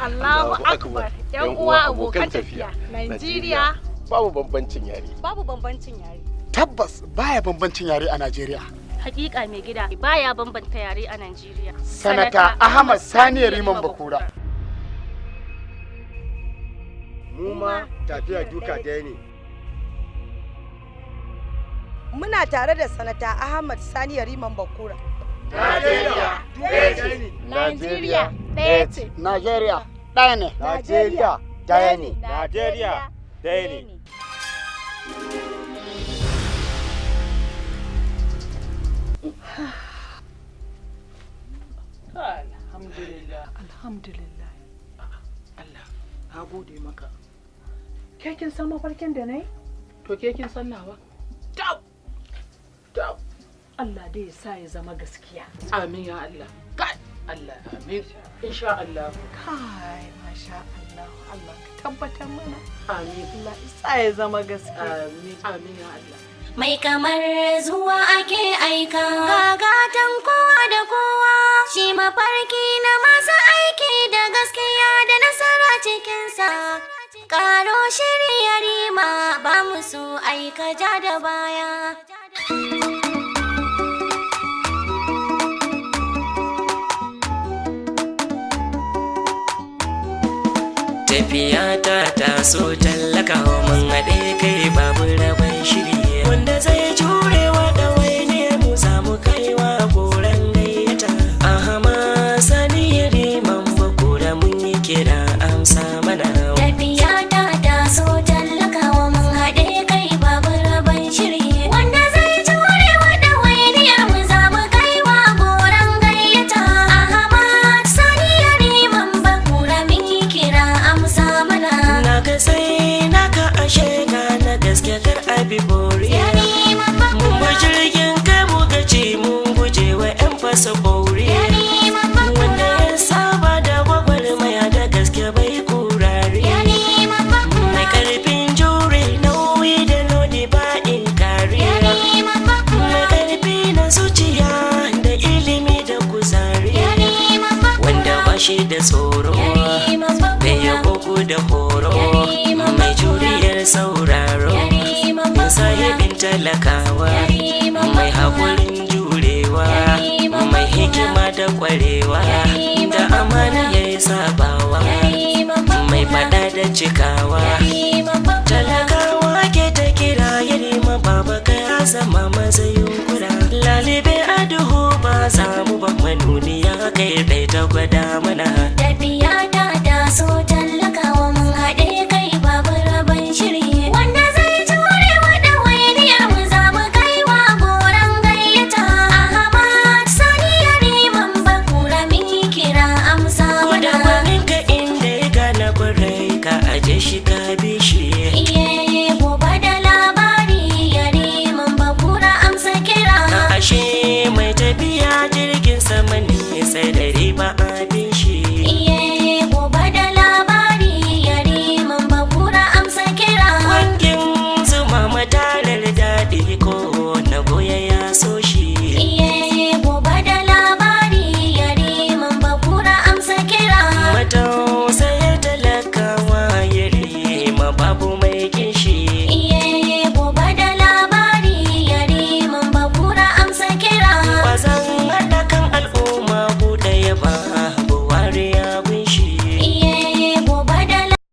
Allahu akbar. Yan uwa abokan tafiya. Najeriya babu bambancin yare. Babu bambancin yare. Tabbas baya bambancin yare a Najeriya. Hakika mai gida baya bambanta yare a Najeriya. Sanata Ahmad Sani Yariman Bakura. Mu ma tafiya duka ɗaya ne. Muna tare da Sanata Ahmad Sani Yariman Bakura. Najeriya ɗaya ce. Najeriya ɗaya ce. Najeriya ɗaya ne. Najeriya ɗaya ne. Najeriya ɗaya ne. Alhamdulillah. Allah, na gode maka. Ke kin san mafarkin da nayi? To ke kin san nawa? Tab. Allah dai ya sa ya zama gaskiya. Amin ya Allah. Kai, Allah amin. Insha Allah. Kai, masha Allah. Allah ka tabbatar mana. Amin. Allah ya sa ya zama gaskiya. Amin ya Allah. Mai kamar zuwa ake aika gagatan kowa da kowa, shi mafarki na masu aiki da gaskiya da nasara cikinsa. Karo shirya rima ba musu aika ja da baya. Tafiya ta taso tallakawa mun haɗe kai babu rabon shiri. Wanda zai jure wa ɗawai ne mu samu kaiwa goron gayyata. Ahmad Sani Yariman Bakura mun yi kira amsa mana. Tafiya ta taso tallakawa mun haɗe kai babu rabon shiri. Wanda zai jure wa ɗawainiyar mu samu kaiwa goron gayyata. Ahmad Sani Yariman Bakura mun yi kira amsa mana. Naka sai naka ashe ka na gaske kar abi bori. Mun ba jirgin kai mu gaci mun guje wa 'yan fasa bauri. Wanda ya saba da gwagwarmaya da gaske bai kurare. Mai karfin jure nauyi da lodi ba in kare. Mai karfi na zuciya da ilimi da kuzari. Wanda ba shi da tsoro da ya koko da horo. Mai juriyar sauraro sahibin talakawa. Mai haƙurin jurewa, mai hikima da ƙwarewa, da amana ya yi sabawa, mai faɗa da cikawa. Talakawa ke ta kira Yarima baba kai azama mazayin kura. Lalibe a duhu ba za mu ba manuniya kai ɗai ta gwada mana.